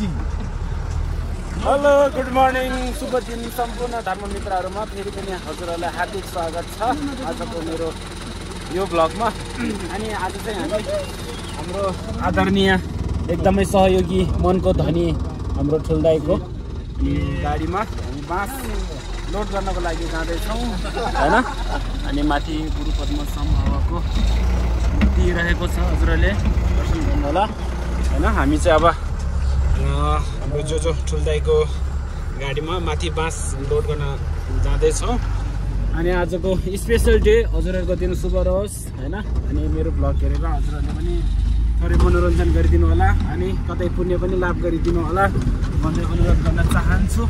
Hello good morning शुभ दिन सम्पूर्ण धर्ममित्रहरूमा फेरि पनि हजुरहरूलाई हार्दिक स्वागत छ आजको मेरो यो ब्लगमा। अनि आज चाहिँ हामी हाम्रो आदरणीय एकदमै सहयोगी मनको धनी हाम्रो ठुल्दाईको गाडीमा हामी बाँस लोड गर्नको लागि जाँदैछौँ हैन। अनि माथि गुरु पद्म समूहको मूर्ति रहेको छ, हजुरहरूले दर्शन गर्नु होला हैन। हामी चाहिँ अब हाम्रो जो ठुल्दाईको गाडीमा माथि बाँस लोड गर्न जाँदैछौँ। अनि आजको स्पेसल डे, हजुरहरूको दिन शुभ रहोस् हैन। अनि मेरो ब्लग हेरेर हजुरहरूले पनि थोरै मनोरञ्जन गरिदिनु होला अनि कतै पुण्य पनि लाभ गरिदिनु होला भन्ने अनुरोध गर्न चाहन्छु।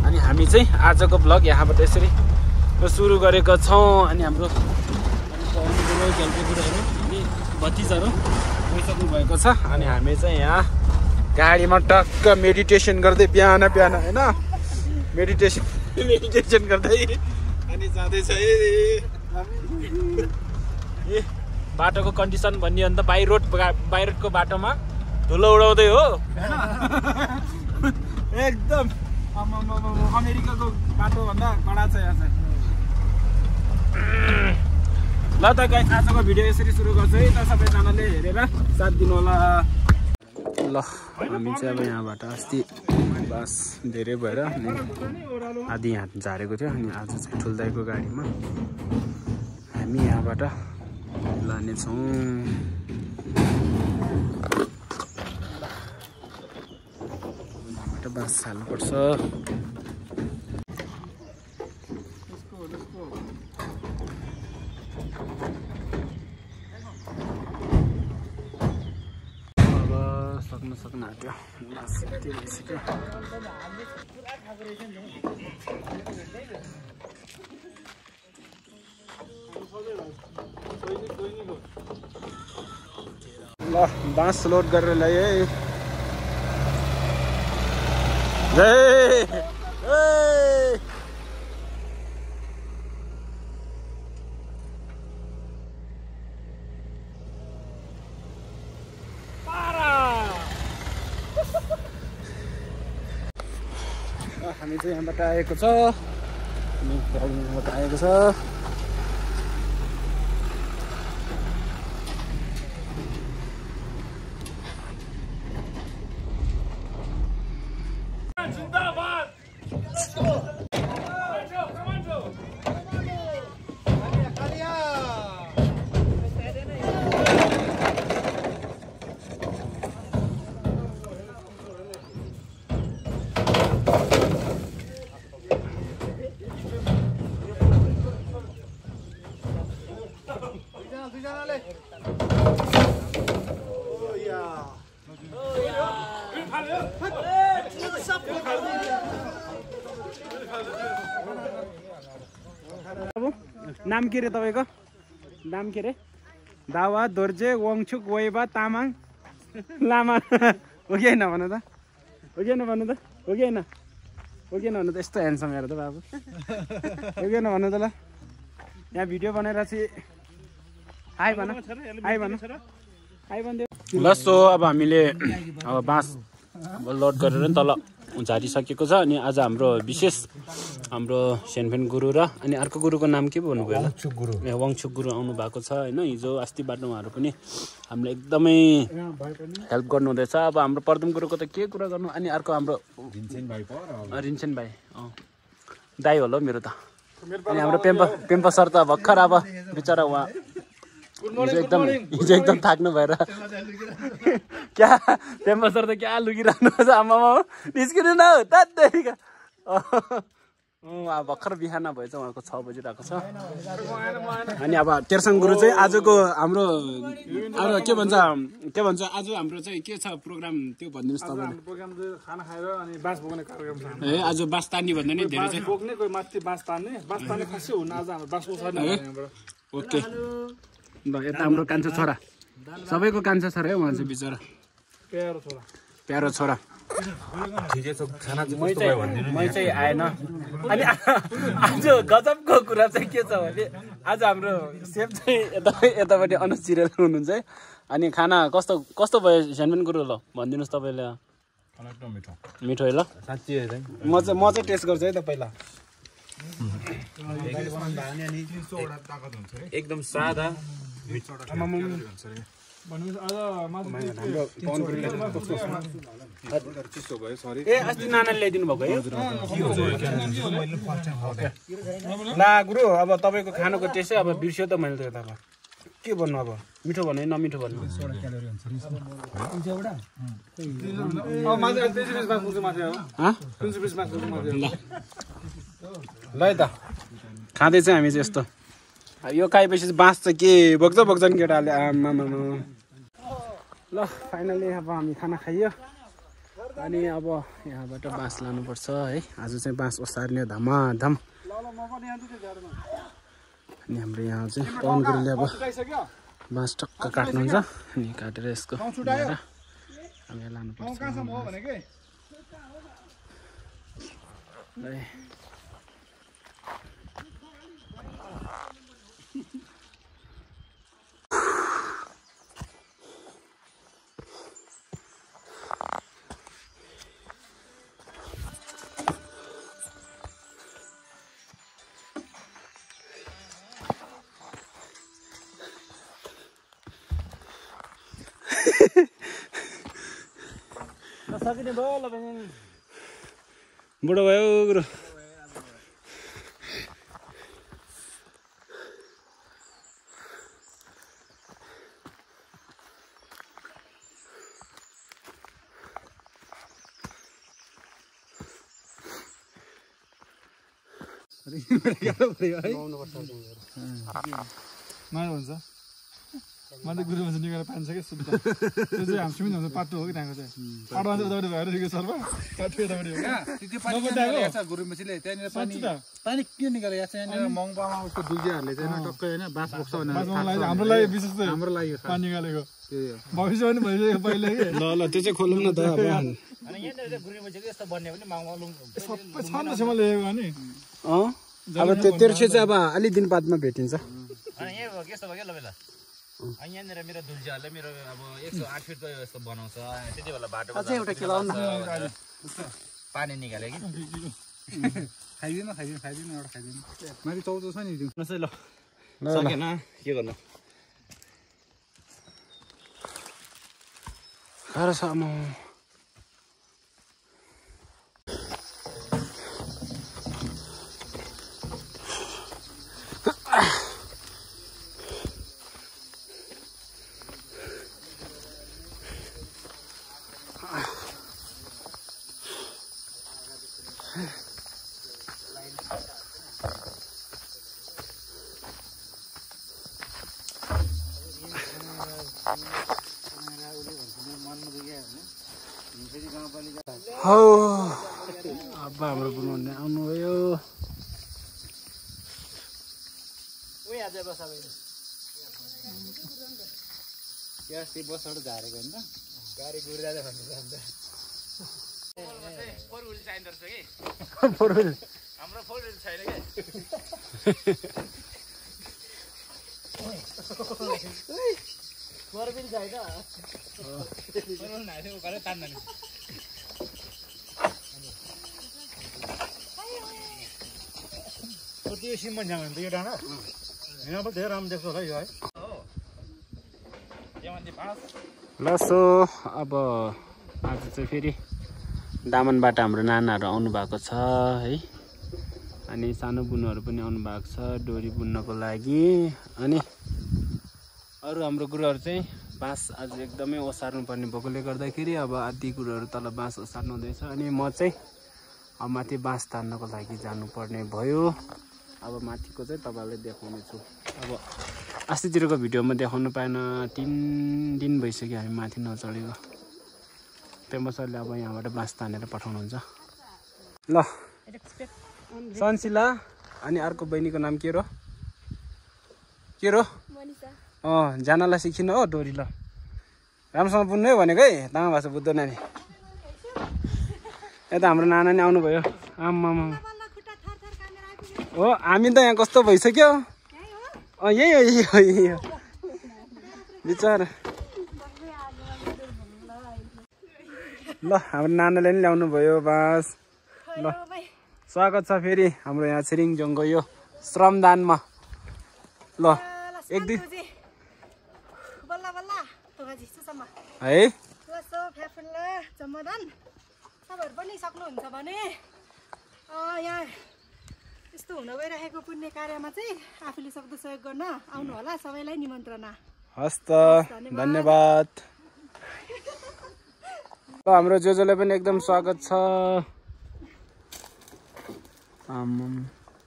अनि हामी चाहिँ आजको ब्लग यहाँबाट यसरी सुरु गरेका छौँ। अनि हाम्रो खेलकुदहरू अनि भतिजहरू गइसक्नु भएको छ। अनि हामी चाहिँ यहाँ गाडीमा टक्क मेडिटेसन गर्दै बिहान होइन मेडिटेसन गर्दै अनि जाँदैछ। ए बाटोको कन्डिसन भन्ने अन्त बाई रोडको बाटोमा धुलो उडाउँदै हो एकदम अमेरिकाको बाटोभन्दा कडा छ यहाँ चाहिँ। ल त गाइस, आजको भिडियो यसरी सुरु गर्छु है त, सबैजनाले हेरेर साथ दिनु होला। ल हामी चाहिँ अब यहाँबाट अस्ति बास धेरै भएर आधी यहाँ झारेको थियो। अनि आज चाहिँ ठुल्दाईको गाडीमा हामी यहाँबाट लानेछौँ। यहाँबाट बास हाल्नुपर्छ। सक्न आँट्यो ल बाँस लोड गरेर ल्याए। हामी चाहिँ यहाँबाट आएको छ, यहाँबाट आएको छ। नाम के रे तपाईँको? नाम के रे? दावा दोर्जे वङछुक वेबा तामाङ लामा हो कि होइन भन्नु त? हो कि होइन भन्नु त? हो कि होइन? हो कि होइन भन्नु त? यस्तो ह्यान्डसम हेर त बाबु, हो कि होइन भन्नु त? ल यहाँ भिडियो बनाएर चाहिँ हाई भन, हाई भन, हाई भनिदियो। ल सो अब हामीले अब बाँस लोड गरेर तल झारिसकेको छ। अनि आज हाम्रो विशेष हाम्रो सेनफेन गुरु र अनि अर्को गुरुको नाम के भन्नुभयो? वङछुक गुरु आउनु भएको छ होइन। हिजो अस्तिबाट उहाँहरू पनि हामीलाई एकदमै हेल्प गर्नुहुँदैछ। अब हाम्रो प्रदम गुरुको त के कुरा गर्नु। अनि अर्को हाम्रो रिन्सेन भाइ दाई होला मेरो त। अनि हाम्रो पेम्पा सर त भर्खर अब बिचरा उहाँ हिजो एकदम थाक्नु भएर क्या पेम्पा सर त क्या लुकिरहनु छ। आमामा निस्किनु न हो त। भर्खर बिहान भएछ, उहाँको 6 बजिरहेको छ। अनि अब तेर्साङ गुरु चाहिँ आजको हाम्रो के भन्छ आज हाम्रो चाहिँ के छ प्रोग्राम त्यो भनिदिनुहोस् तपाईँले। प्रोग्राम चाहिँ खाना खाएर अनि बाँस बोक्ने कार्यक्रम छ। ए आज बाँस तान्ने भन्दा नि धेरै चाहिँ बोक्ने कोही माथि बाँस तान्ने खासै हुन आज हाम्रो बाँस बोक्छ यहाँबाट। ओके ल यता हाम्रो कान्छो छोरा, सबैको कान्छो छोरा है उहाँ चाहिँ बिचरा प्यारो छोरा। मै चाहिँ आएन। अनि आज गजबको कुरा चाहिँ के छ भने आज हाम्रो सेफ चाहिँ यतापट्टि अनुज चिरेल हुनुहुन्छ है। अनि खाना कस्तो भयो सेनमेन गुरु ल भनिदिनुहोस् तपाईँले। एकदम मिठो मिठो है ल साँच्चै है म चाहिँ टेस्ट गर्छु है त पहिला एकदम सादा ए अस्ति नानाले ल्याइदिनु भएको है ला गुरु अब तपाईँको खानुको टेस्टै अब बिर्स्यो त मैले त अब के भन्नु अब मिठो भन्नु नमिठो भन्नु ल है त खाँदै चाहिँ हामी चाहिँ यस्तो यो खाएपछि बाँस चाहिँ के बोक्छ नि केटाले आमामा ल फाइनली अब हामी खाना खाइयो अनि अब यहाँबाट बाँस लानुपर्छ है आज चाहिँ बाँस ओसार्ने धमाधम अनि हाम्रो यहाँ चाहिँ पवन गुरुले अब बाँस टक्क काट्नुहुन्छ अनि काटेर यसको लिएर हामी लानुपर्छ बुढो भयो गुरु हुन्छ मैले गुरु मान्छे निकालेर पान्छ क्या सुत्ता त्यो चाहिँ हाम्रो सुमिन हुन्छ पाटो हो कि त्यहाँको चाहिँ पाटोमा चाहिँ उतापट्टि भएर ठिकै सर्व पाटो यतापट्टि हो गुरु मान्छेले त्यहाँनिर पानी के निकालेको छ यहाँनिर मङपामा उसको दुर्गियाहरूले चाहिँ टक्कै होइन बाँस बोक्छ भनेर हाम्रो लागि विशेष चाहिँ हाम्रो लागि पानी निकालेको भविष्य पनि भइसक्यो पहिले कि ल त्यो चाहिँ खोलौँ न त अब सबै छान्दैछ मैले लेखेको नि अब तेरो चाहिँ अब अलि दिन बादमा भेटिन्छ यहाँनिर मेरो दुल्जाहरूले मेरो अब 108 फिटको यस्तो बनाउँछ त्यति बेला बाटो एउटा खेलाउन पानी निकाले कि खाइदिनु एउटा खाइदिनु माथि 14 छ नि ल सकेन के गर्नु गाह्रो छ म हो अब हाम्रो बनाउने आउनुभयो बसबाट झारेको होइन गाडी गुडिँदा भन्नु फोर व्हिल चाहिँदो रहेछ कि फोर व्हिल हाम्रो फोर व्हिल छैन कि फोर व्हिल छैन उकालो तान्दैन त्यो सिमन जान्छ यो डाँडा यहाँ पनि धेरै राम्रो देख्छ होला यो है ल सो अब आज चाहिँ फेरि दामनबाट हाम्रो नानाहरू आउनु भएको छ है अनि सानो बुनुहरू पनि आउनु भएको छ डोरी बुन्नको लागि अनि अरू हाम्रो गुरुहरू चाहिँ बाँस आज एकदमै ओसार्नु पर्ने भएकोले गर्दाखेरि अब आदि कुरोहरू तल बाँस ओसार्नु हुँदैछ अनि म चाहिँ अब माथि बाँस तान्नको लागि जानुपर्ने भयो अब माथिको चाहिँ तपाईँलाई देखाउने छु अब अस्तितिरको भिडियोमा देखाउनु पाएन 3 दिन भइसक्यो हामी माथि नचढेको पेम्बा सरले अब यहाँबाट बाँस तानेर पठाउनुहुन्छ ल सन्सिला अनि अर्को बहिनीको नाम के रो जानलाई सिकिन हो डोरी ल राम्रोसँग बुन्नु है भनेको है तामा भाषा बुझ्दो नानी यता हाम्रो नाना नि आउनुभयो आम्मामा हो हामी त यहाँ कस्तो भइसक्यो यही हो बिचार ल ल हाम्रो नानाले नि ल्याउनु भयो बास ल स्वागत छ फेरि हाम्रो यहाँ छिरिङजोङको यो श्रमदानमा ल एक दुई है तपाईँहरू पनि सक्नुहुन्छ भने यहाँ यस्तो हुन गइरहेको पुण्य कार्यमा चाहिँ आफूले सक्दो सहयोग गर्न आउनु होला सबैलाई निमन्त्रणा हस् त धन्यवाद ल हाम्रो जोजोले पनि एकदम स्वागत छ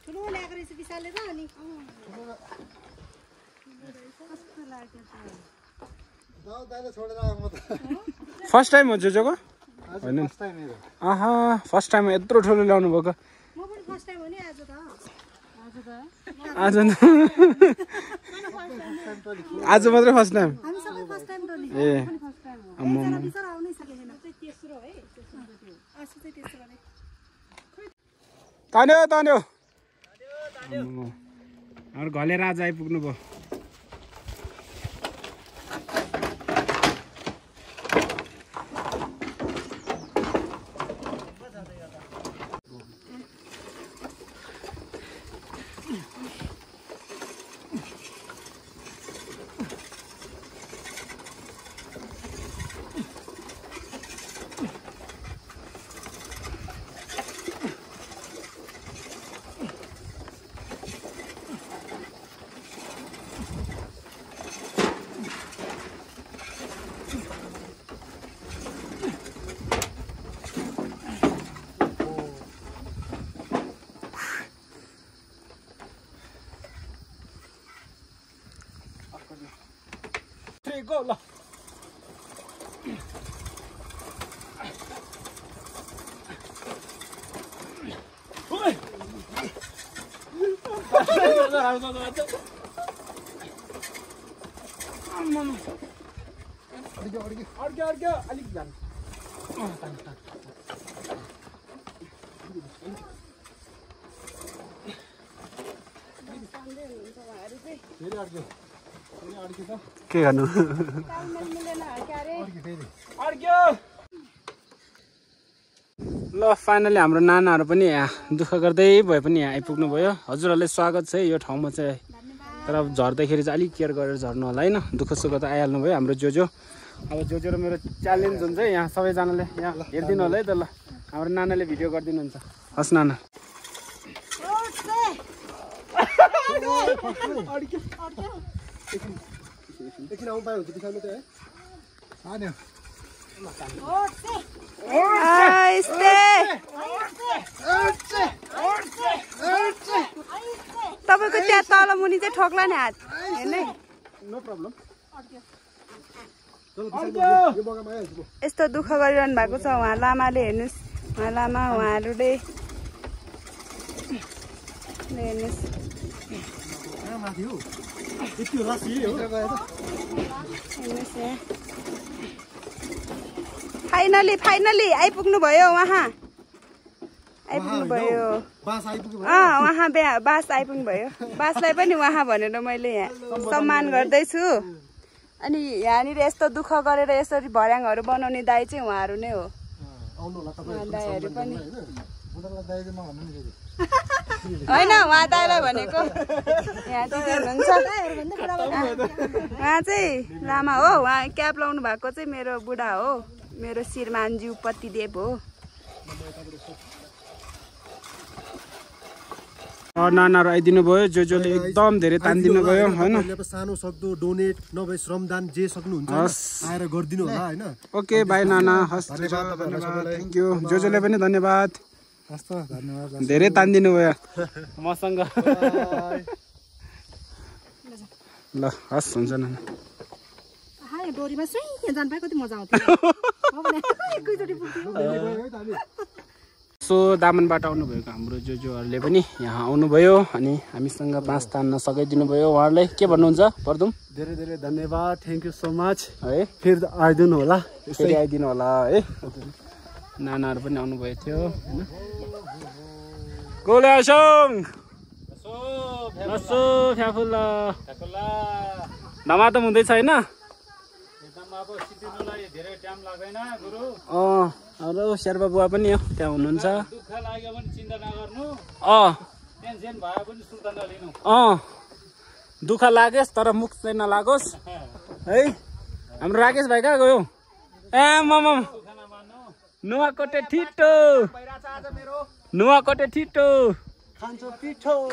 ठुलो ल्याएको रहेछ विशालले त अनि फर्स्ट टाइम हो जोजोको होइन आहा फर्स्ट टाइम यत्रो ठुलो ल्याउनु भएको म पनि फर्स्ट टाइम हो नि आज त आज आज मात्रै फर्स्ट टाइम हामी सबै फर्स्ट टाइम त नि ए बिचारा आउनै सकेन तेस्रो है आजु चाहिँ तेस्रो नै तान्यो तान्यो हाम्रो घले राजा आइपुग्नु भयो go ल अड्क्यो अलिक जानु के गर्नु ल फाइनली हाम्रो नानाहरू पनि यहाँ दुःख गर्दै भए पनि यहाँ आइपुग्नु भयो हजुरहरूले स्वागत छ यो ठाउँमा चाहिँ तर अब झर्दाखेरि चाहिँ अलिक केयर गरेर झर्नु होला होइन दुःख सुख त आइहाल्नु भयो हाम्रो जोजो अब जोजो र मेरो च्यालेन्ज हुन्छ यहाँ सबैजनाले यहाँ हेरिदिनु होला है त ल हाम्रो नानाले भिडियो गरिदिनुहुन्छ हस् नाना तपाईँको त्यहाँ तल मुनि चाहिँ ठोक्ला नि हात हेर्ने नो प्रब्लम यस्तो दुःख गरिरहनु भएको छ उहाँ लामाले हेर्नुहोस् उहाँ लामा उहाँहरूले हेर्नुहोस् फाइनली आइपुग्नु भयो उहाँ आइपुग्नु भयो उहाँ बास आइपुग्नु भयो बासलाई पनि उहाँ भनेर मैले यहाँ सम्मान गर्दैछु अनि यहाँनिर यस्तो दुःख गरेर यसरी भर्याङहरू बनाउने दाइ चाहिँ उहाँहरू नै हो दाइहरू पनि होइन उहाँ दाइलाई भनेको यहाँ चाहिँ हुनुहुन्छ उहाँ चाहिँ लामा हो उहाँ क्याप लाउनु भएको चाहिँ मेरो बुढा हो मेरो श्रीमानज्यू पतिदेव हो नानाहरू आइदिनु भयो जोजोले एकदम धेरै तानिदिनु भयो होइन सानो सक्दो डोनेट नभए श्रमदान जे सक्नुहुन्छ आएर गरिदिनु होला होइन ओके बाई नाना हस् थ्याङ्क यू जोजोले पनि धन्यवाद धेरै तानिदिनु भयो मसँग ल हस् हुन्छ नाना डोरीमा सुई जान पाए कति मजा आउँथ्यो सो दामनबाट आउनुभएको हाम्रो जोजोहरूले पनि यहाँ आउनुभयो अनि हामीसँग बाँस तान्न सघाइदिनु भयो उहाँहरूलाई के भन्नुहुन्छ परदुम धेरै धेरै धन्यवाद थ्याङ्क यू सो मच है फेरि आइदिनु होला फेरि आइदिनु होला है नानाहरू पनि आउनुभएको थियो होइन गोल्यासोङ फ्याफुल्ला धमाधम हुँदैछ होइन हाम्रो शेर्पा बुवा पनि हो त्यहाँ हुनुहुन्छ दुःख लागेस् तर मुख चाहिँ नलागोस् है। हाम्रो राकेश भाइ कहाँ गयो? ए मम नुवाकोटे ठिटो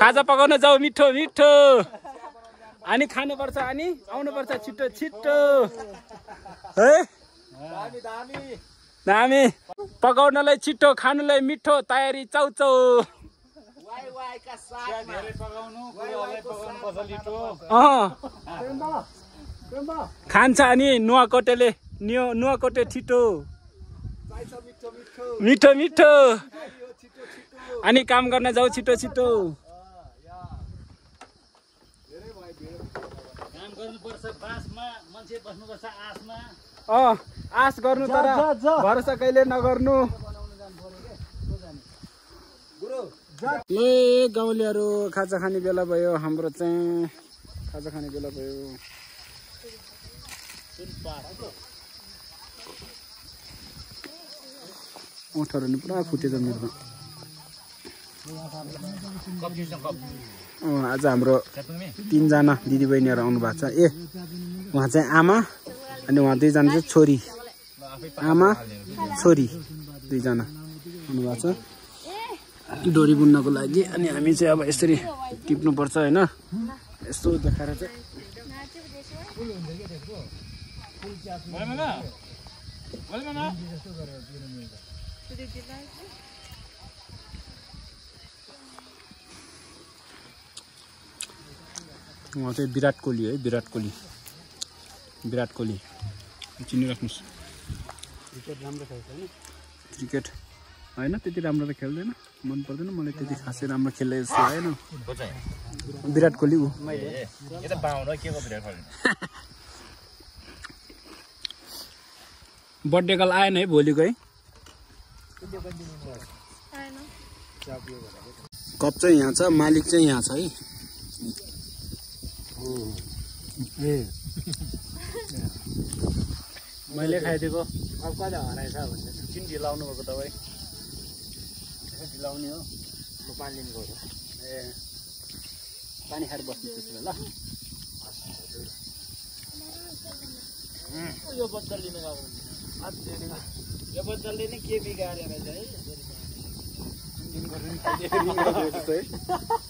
खाजा पकाउन जाऊ मिठो मिठो अनि खानुपर्छ अनि आउनुपर्छ छिटो छिटो है। दामी पकाउनलाई छिटो खानुलाई मिठो तयारी चाउचौ खान्छ अनि नुवाकोटे छिटो मिठो मिठो अनि काम गर्न जाऊ छिटो छिटो। आश गर्नु तर भरोसा कहिले नगर्नु। ए गाउँलेहरू खाजा खाने बेला भयो, हाम्रो चाहिँ खाजा खाने बेला भयो। ओठहरू नि पुरा फुटेछ मेरो। आज हाम्रो 3 जना दिदीबहिनीहरू आउनु भएको छ। ए उहाँ चाहिँ आमा अनि उहाँ 2 जना चाहिँ छोरी, आमा छोरी 2 जना आउनु भएको छ डोरी बुन्नको लागि। अनि हामी चाहिँ अब यसरी टिप्नुपर्छ होइन, यस्तो देखाएर चाहिँ उहाँ चाहिँ विराट कोहली है, विराट कोहली चिनिराख्नुहोस्। क्रिकेट राम्रो खेल्छ होइन, क्रिकेट होइन त्यति राम्रो त खेल्दैन, मन पर्दैन मलाई त्यति खासै राम्रो खेल्दै जस्तो होइन। विराट कोहली ऊ बर्थडे कल आएन है भोलिको है। कप चाहिँ यहाँ छ, मालिक चाहिँ यहाँ छ है। मैले खाइदिएको अब कहिले हराएछ भन्ने किन ढिलाउनु भएको तपाईँ? ढिलाउने हो पानी लिनु गएको। ए पानी खाएर बस्नु त्यसो ल। यो बच्चा लिनु गएको यो बच्चाले नै के बिगारेर चाहिँ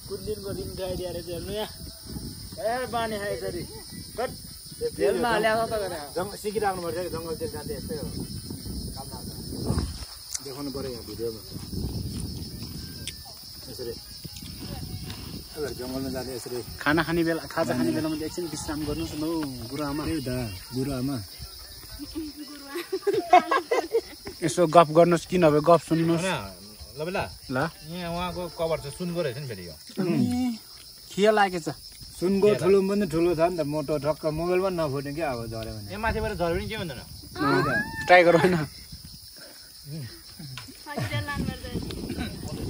कुन दिनको दिन गाइडिया रहेछ हेर्नु यहाँ। ए बानी खायो यसरी कट जेलमा हालेको त गरे सिकिराख्नु पर्छ कि जङ्गलतिर जाँदै यस्तै हो काम लाग्छ। देखाउनु पर्यो यहाँ भिडियोमा यसरी जङ्गलमा जाँदै यसरी खाना खाने बेला खाजा खाने बेलामा एकछिन विश्राम गर्नुहोस् न हौ गुरुआमा। गुरुआमा यसो गफ गर्नुहोस् कि नभए गफ सुन्नुहोस् ल बेला ल। यहाँ उहाँको कभर चाहिँ सुनको रहेछ नि फेरि यो खिया लागेछ। सुनको ठुलो पनि ठुलो छ नि त, मोटो ठक्क मोबाइल पनि नफुट्ने क्या अब झऱ्यो भने। यहाँ माथिबाट झऱ्यो भने के भन्दैन ट्राई गरौँ होइन।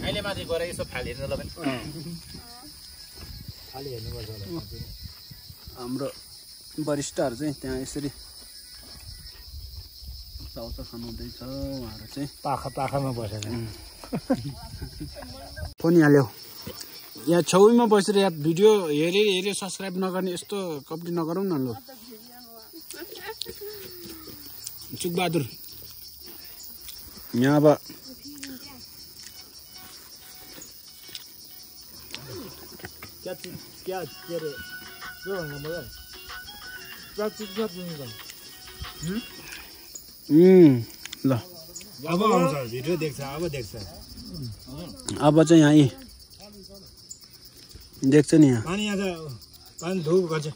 अहिले माथि गएर यसो फालिहेर्नु ल पनि फालि हेर्नुपर्छ। हाम्रो वरिष्ठहरू चाहिँ त्यहाँ यसरी चाउचा खानुहुँदैछ, उहाँहरू चाहिँ पाखामा बसेर फोन हाल्यो। यहाँ छेउमा बसेर यहाँ भिडियो हेऱ्यो सब्सक्राइब नगर्ने यस्तो कपडी नगरौँ न ल। चुकबहादुर यहाँ अब ल अब आउँछ भिडियो देख्छ अब चाहिँ यहाँ देख्छ नि यहाँ पानी धुप गर्छ।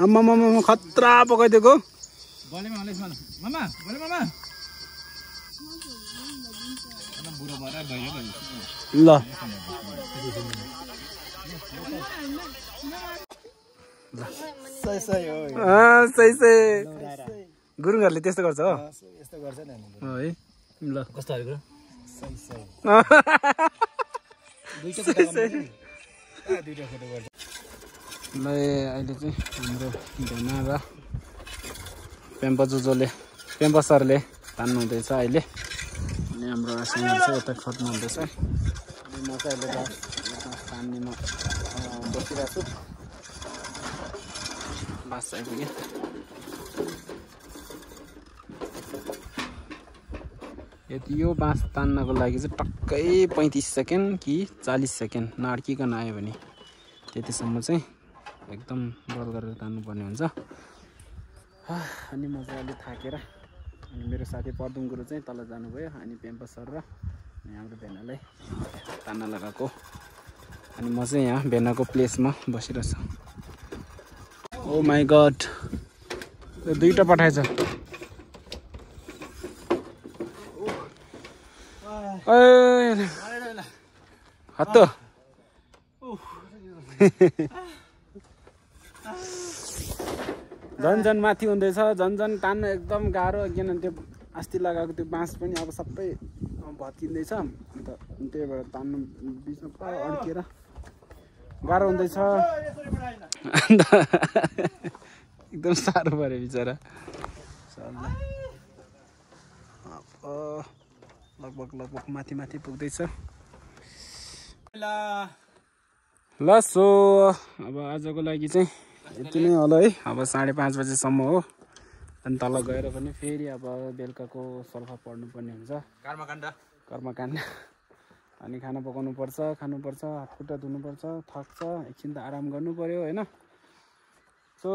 आम्मा खतरा पकाइदिएको ल। सही गुरुङहरूले त्यस्तो गर्छ हो, यस्तो गर्छ नि है ल। कस्तो खालको ल अहिले चाहिँ हाम्रो भेना र पेम्पा सरले तान्नु हुँदैछ अहिले अनि हाम्रो आसामले चाहिँ यता खोज्नु हुँदैछ अनि म चाहिँ अहिले तान्नेमा बसिरहेको छु बास आइपुग्यो यति यो बाँस तान्नको लागि चाहिँ टक्कै 35 सेकेन्ड कि 40 सेकेन्ड नअड्किकन आयो भने त्यतिसम्म चाहिँ एकदम बल गरेर तान्नुपर्ने हुन्छ अनि म चाहिँ अलि थाकेर अनि मेरो साथी पदुङ गुरु चाहिँ तल जानुभयो अनि पेम्पा सर र अनि हाम्रो भेनालाई तान्न लगाएको अनि म चाहिँ यहाँ भेनाको प्लेसमा बसिरहेछु ओ माई गड यो दुईटा पठाएछ हत्तो झन् माथि हुँदैछ झन् तान्न एकदम गाह्रो किनभने त्यो अस्ति लगाएको त्यो बाँस पनि अब सबै भत्किँदैछ अन्त त्यही भएर तान्नु बिचमा पुरा अड्किएर गाह्रो हुँदैछ अन्त एकदम साह्रो पऱ्यो बिचरा लगभग माथि पुग्दैछ ल सो अब आजको लागि चाहिँ यति नै होला है अब 5:30 बजेसम्म हो अनि तल गएर पनि फेरि अब बेलुकाको सल्फा पढ्नुपर्ने हुन्छ कर्मकाण्ड अनि खाना पकाउनुपर्छ खानुपर्छ हातखुट्टा धुनुपर्छ थक्छ एकछिन त आराम गर्नु पर्यो होइन सो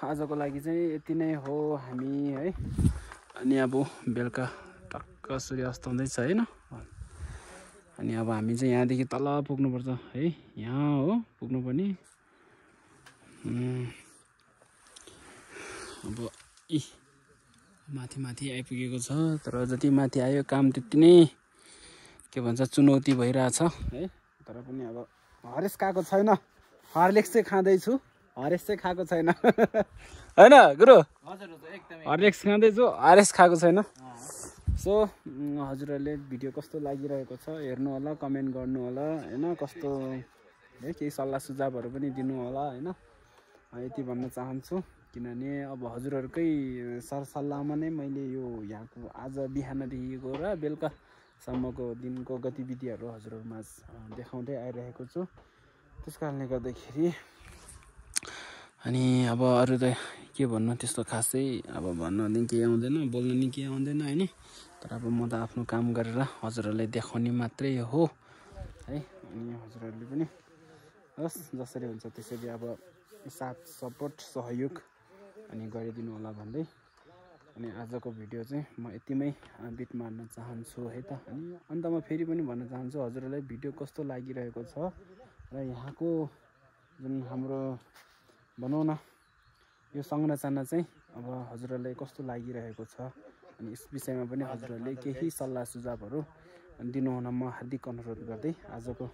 आजको लागि चाहिँ यति नै हो हामी है अनि अब बेलुका टक्क सूर्य अस्त हुँदैछ होइन अनि अब हामी चाहिँ यहाँदेखि तल पुग्नुपर्छ है यहाँ हो पुग्नुपर्ने अब माथि आइपुगेको छ तर जति माथि आयो काम त्यति नै के भन्छ चुनौती भइरहेछ है तर पनि अब हरेस खाएको छैन हर्लिक्स चाहिँ खाँदैछु हरेस चाहिँ खाएको छैन होइन गुरु हर्लिक्स खाँदैछु हरेस खाएको छैन सो हजुरहरूले भिडियो कस्तो लागिरहेको छ हेर्नु होला कमेन्ट गर्नु होला होइन कस्तो है केही सल्लाह सुझावहरू पनि दिनु होला होइन यति भन्न चाहन्छु किनभने अब हजुरहरूकै सरसल्लाहमा नै मैले यो यहाँको आज बिहानदेखिको र बेलुकासम्मको दिनको गतिविधिहरू हजुरहरूमा देखाउँदै आइरहेको छु त्यस कारणले गर्दाखेरि अनि अब अरू त के भन्नु त्यस्तो खासै अब भन्न नि केही आउँदैन बोल्न नि केही आउँदैन होइन तर अब म त आफ्नो काम गरेर हजुरहरूलाई देखाउने मात्रै हो है अनि हजुरहरूले पनि होस् जसरी हुन्छ त्यसरी अब साथ सपोर्ट सहयोग अनि गरिदिनु होला भन्दै अनि आजको भिडियो चाहिँ म यतिमै बिट मार्न चाहन्छु है त अनि अन्तमा फेरि पनि भन्न चाहन्छु हजुरहरूलाई भिडियो कस्तो लागिरहेको छ र यहाँको जुन हाम्रो भनौँ न यो संरचना चाहिँ अब हजुरहरूलाई कस्तो लागिरहेको छ अनि यस विषयमा पनि हजुरहरूले केही सल्लाह सुझावहरू दिनुहुन म हार्दिक अनुरोध गर्दै आजको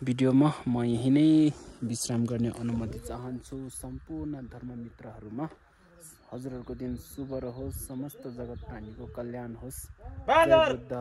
भिडियोमा म यही नै विश्राम गर्ने अनुमति चाहन्छु सम्पूर्ण धर्ममित्रहरूमा हजुरहरूको दिन शुभ रहोस् समस्त जगत प्राणीको कल्याण होस् जय बुद्ध